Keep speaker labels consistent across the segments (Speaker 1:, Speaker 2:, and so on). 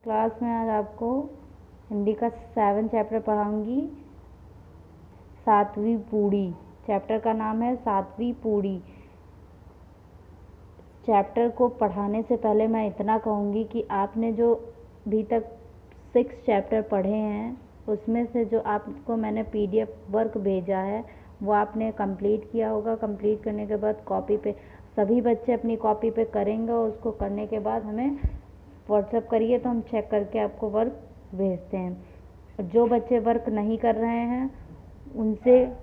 Speaker 1: Class में आज आपको हिंदी का 7 चैप्टर पढ़ाऊंगी। सातवीं पूड़ी चैप्टर का नाम है सातवीं पूड़ी। चैप्टर को पढ़ाने से पहले मैं इतना कहूँगी कि आपने जो अभी तक 6 चैप्टर पढ़े हैं उसमें से जो आपको मैंने PDF वर्क भेजा है वो आपने कंप्लीट किया होगा। कंप्लीट करने के बाद कॉपी पे सभी बच्चे अपनी कॉपी पे करेंगे और उसको करने के बाद हमें व्हाट्सएप करिए तो हम चेक करके आपको वर्क भेजते हैं। जो बच्चे वर्क नहीं कर रहे हैं उनसे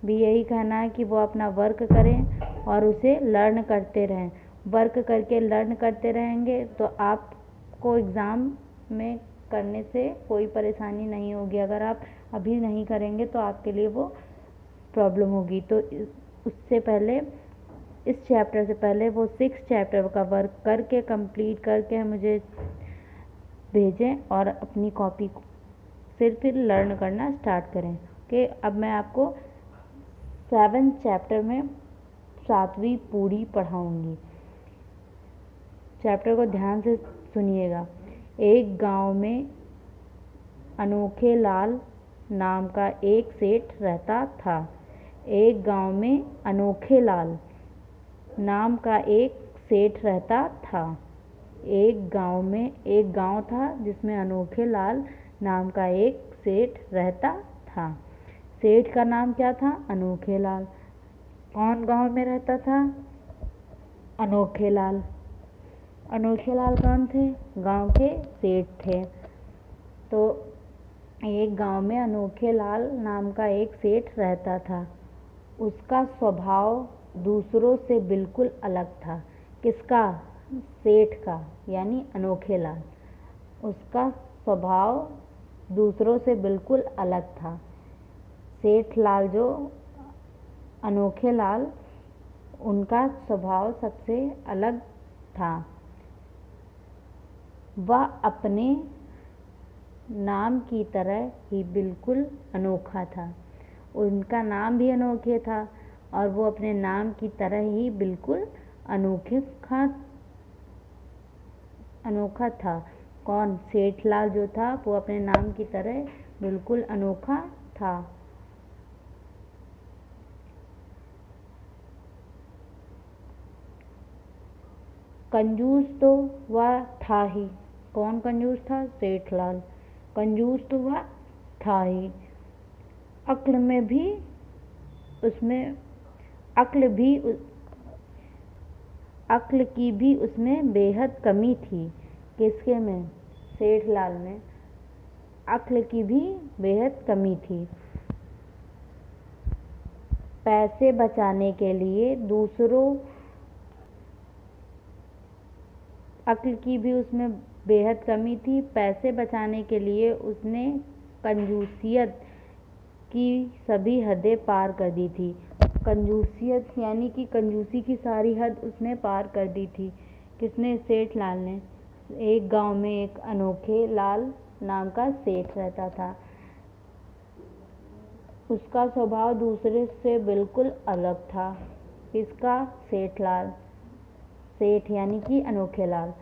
Speaker 1: भी यही कहना है कि वो अपना वर्क करें और उसे लर्न करते रहें। वर्क करके लर्न करते रहेंगे तो आपको एग्ज़ाम में करने से कोई परेशानी नहीं होगी। अगर आप अभी नहीं करेंगे तो आपके लिए वो प्रॉब्लम होगी। तो उससे पहले इस चैप्टर से पहले वो 6 चैप्टर का वर्क करके कंप्लीट करके मुझे भेजें और अपनी कॉपी से फिर लर्न करना स्टार्ट करें। कि अब मैं आपको 7 चैप्टर में सातवीं पूड़ी पढ़ाऊंगी। चैप्टर को ध्यान से सुनिएगा। एक गांव में अनोखे लाल नाम का एक सेठ रहता था। एक गांव में अनोखे लाल नाम का एक सेठ रहता था। एक गांव था जिसमें अनोखे लाल नाम का एक सेठ रहता था। सेठ का नाम क्या था? अनोखे लाल। कौन गांव में रहता था? अनोखे लाल। अनोखे लाल कौन थे? गांव के सेठ थे। तो एक गांव में अनोखे लाल नाम का एक सेठ रहता था। उसका स्वभाव दूसरों से बिल्कुल अलग था। किसका? सेठ का, यानी अनोखे लाल। उसका स्वभाव दूसरों से बिल्कुल अलग था। सेठ लाल जो अनोखे लाल, उनका स्वभाव सबसे अलग था। वह अपने नाम की तरह ही बिल्कुल अनोखा था। उनका नाम भी अनोखे था और वो अपने नाम की तरह ही बिल्कुल अनोखा था। कौन? सेठ लाल जो था वो अपने नाम की तरह बिल्कुल अनोखा था। कंजूस तो वह था ही। कौन कंजूस था? सेठ लाल। कंजूस तो वह था ही। अक्ल की भी उसमें बेहद कमी थी। किसके में? सेठ लाल में अक्ल की भी बेहद कमी थी। पैसे बचाने के लिए अक्ल की भी उसमें बेहद कमी थी। पैसे बचाने के लिए उसने कंजूसियत की सभी हदें पार कर दी थी। कंजूसियत यानी कि कंजूसी की सारी हद उसने पार कर दी थी। किसने? सेठ लाल ने। एक गांव में एक अनोखे लाल नाम का सेठ रहता था। उसका स्वभाव दूसरे से बिल्कुल अलग था। किसका? सेठ लाल। सेठ यानी कि अनोखे लाल।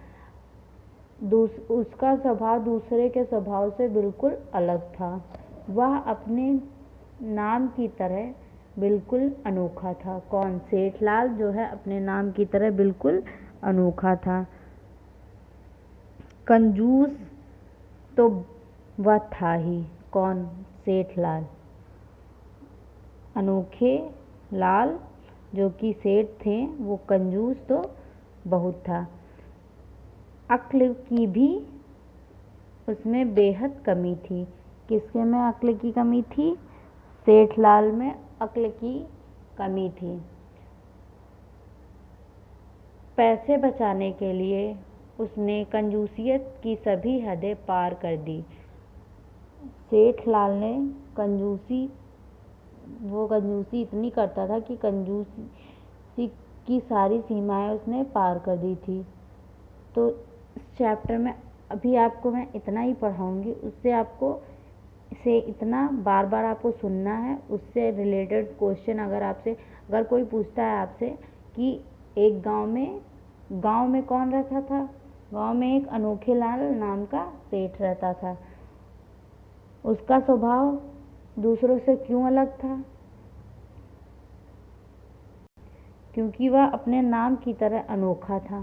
Speaker 1: उसका स्वभाव दूसरे के स्वभाव से बिल्कुल अलग था। वह अपने नाम की तरह बिल्कुल अनोखा था। कौन? सेठ लाल जो है अपने नाम की तरह बिल्कुल अनोखा था। कंजूस तो वह था ही। कौन? सेठ लाल। अनोखे लाल जो कि सेठ थे वो कंजूस तो बहुत था। अक्ल की भी उसमें बेहद कमी थी। किसके में अक्ल की कमी थी? सेठ लाल में अक्ल की कमी थी। पैसे बचाने के लिए उसने कंजूसियत की सभी हदें पार कर दी। सेठ लाल ने कंजूसी इतनी करता था कि कंजूसी की सारी सीमाएं उसने पार कर दी थी। तो इस चैप्टर में अभी आपको मैं इतना ही पढ़ाऊंगी। उससे आपको इसे इतना बार बार आपको सुनना है। उससे रिलेटेड क्वेश्चन अगर कोई पूछता है आपसे कि एक गांव में कौन रहता था? गांव में एक अनोखे लाल नाम का सेठ रहता था। उसका स्वभाव दूसरों से क्यों अलग था? क्योंकि वह अपने नाम की तरह अनोखा था।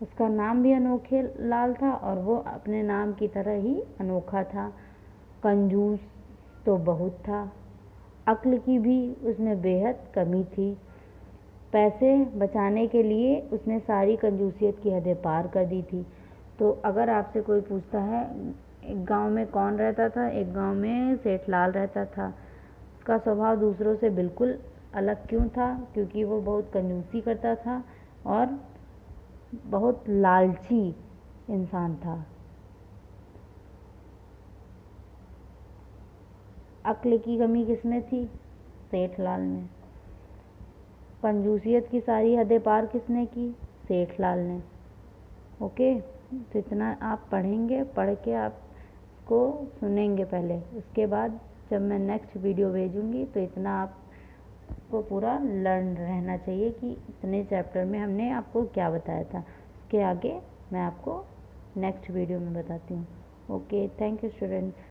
Speaker 1: उसका नाम भी अनोखे लाल था और वो अपने नाम की तरह ही अनोखा था। कंजूस तो बहुत था, अक्ल की भी उसमें बेहद कमी थी। पैसे बचाने के लिए उसने सारी कंजूसियत की हदें पार कर दी थी। तो अगर आपसे कोई पूछता है एक गांव में कौन रहता था, एक गांव में सेठ लाल रहता था। उसका स्वभाव दूसरों से बिल्कुल अलग क्यों था? क्योंकि वो बहुत कंजूसी करता था और बहुत लालची इंसान था। अक्ल की कमी किसमें थी? सेठ लाल में। कंजूसियत की सारी हदें पार किसने की? सेठ लाल ने। ओके, तो इतना आप पढ़ेंगे, पढ़ के आपको सुनेंगे पहले, उसके बाद जब मैं नेक्स्ट वीडियो भेजूँगी तो इतना आपको पूरा लर्न रहना चाहिए कि इतने चैप्टर में हमने आपको क्या बताया था। उसके आगे मैं आपको नेक्स्ट वीडियो में बताती हूँ। Okay, thank you students.